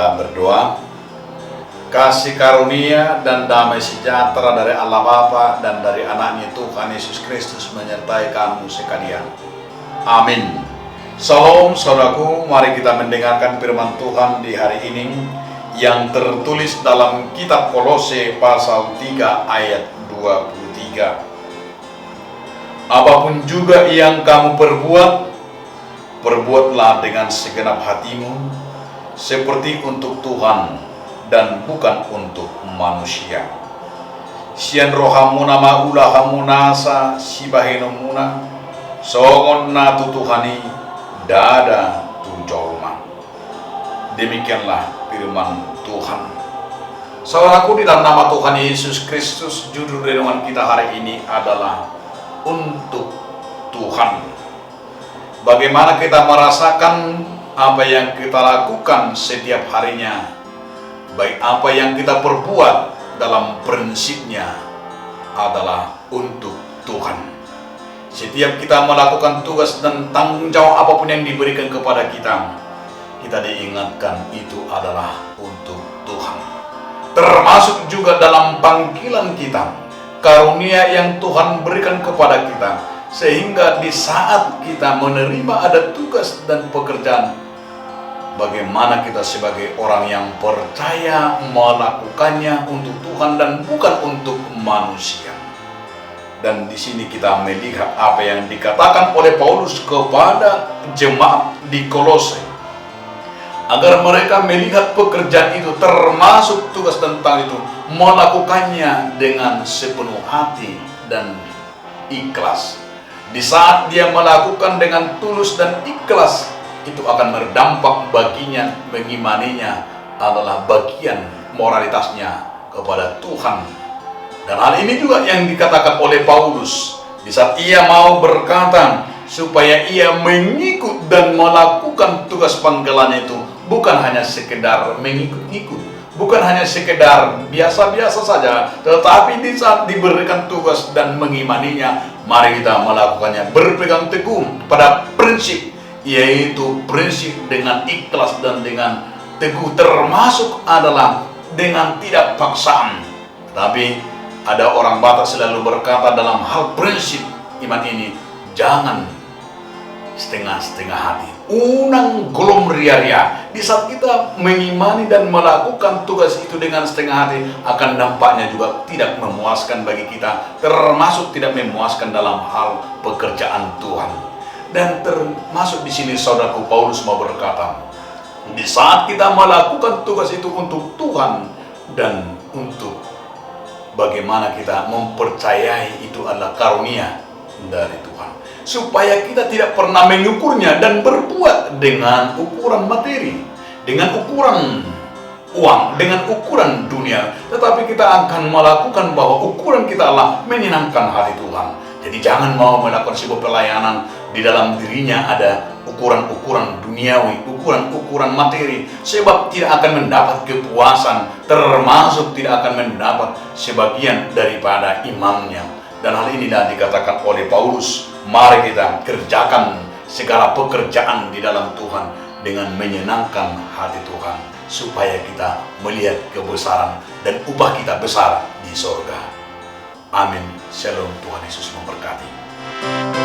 kita berdoa. Kasih karunia dan damai sejahtera dari Allah Bapa dan dari anaknya Tuhan Yesus Kristus menyertai kamu sekalian. Amin. Salam saudaraku, mari kita mendengarkan firman Tuhan di hari ini yang tertulis dalam kitab Kolose pasal 3 ayat 23. Apapun juga yang kamu perbuat, perbuatlah dengan segenap hatimu, seperti untuk Tuhan dan bukan untuk manusia. Sian rohamuna maulahamuna sa sibahenomuna songon na tutuhani dada tunjolma. Demikianlah firman Tuhan. Saudaraku, di dalam nama Tuhan Yesus Kristus, judul renungan kita hari ini adalah untuk Tuhan. Bagaimana kita merasakan apa yang kita lakukan setiap harinya, baik apa yang kita perbuat dalam prinsipnya adalah untuk Tuhan. Setiap kita melakukan tugas dan tanggung jawab apapun yang diberikan kepada kita, kita diingatkan itu adalah untuk Tuhan. Termasuk juga dalam panggilan kita, karunia yang Tuhan berikan kepada kita, sehingga di saat kita menerima ada tugas dan pekerjaan, bagaimana kita sebagai orang yang percaya melakukannya untuk Tuhan dan bukan untuk manusia. Dan di sini kita melihat apa yang dikatakan oleh Paulus kepada jemaat di Kolose, agar mereka melihat pekerjaan itu, termasuk tugas tentang itu, melakukannya dengan sepenuh hati dan ikhlas. Di saat dia melakukan dengan tulus dan ikhlas, itu akan berdampak baginya. Mengimaninya adalah bagian moralitasnya kepada Tuhan. Dan hal ini juga yang dikatakan oleh Paulus di saat ia mau berkata supaya ia mengikut dan melakukan tugas panggilannya itu, bukan hanya sekedar mengikut-ikut, bukan hanya sekedar biasa-biasa saja, tetapi di saat diberikan tugas dan mengimaninya, mari kita melakukannya berpegang teguh pada prinsip, yaitu prinsip dengan ikhlas dan dengan teguh, termasuk adalah dengan tidak paksaan. Tapi ada orang Batak selalu berkata dalam hal prinsip iman ini, jangan setengah-setengah hati, unang golom ria-ria. Di saat kita mengimani dan melakukan tugas itu dengan setengah hati, akan dampaknya juga tidak memuaskan bagi kita, termasuk tidak memuaskan dalam hal pekerjaan Tuhan. Dan termasuk di sini saudaraku, Paulus mau berkata, di saat kita melakukan tugas itu untuk Tuhan dan untuk bagaimana kita mempercayai itu adalah karunia dari Tuhan, supaya kita tidak pernah mengukurnya dan berbuat dengan ukuran materi, dengan ukuran uang, dengan ukuran dunia, tetapi kita akan melakukan bahwa ukuran kita adalah menyenangkan hati Tuhan. Jadi jangan mau melakukan sebuah pelayanan di dalam dirinya ada ukuran-ukuran duniawi, ukuran-ukuran materi, sebab tidak akan mendapat kepuasan, termasuk tidak akan mendapat sebagian daripada imannya. Dan hal ini dah dikatakan oleh Paulus, mari kita kerjakan segala pekerjaan di dalam Tuhan dengan menyenangkan hati Tuhan, supaya kita melihat kebesaran dan upah kita besar di sorga. Amin. Shalom. Tuhan Yesus memberkati.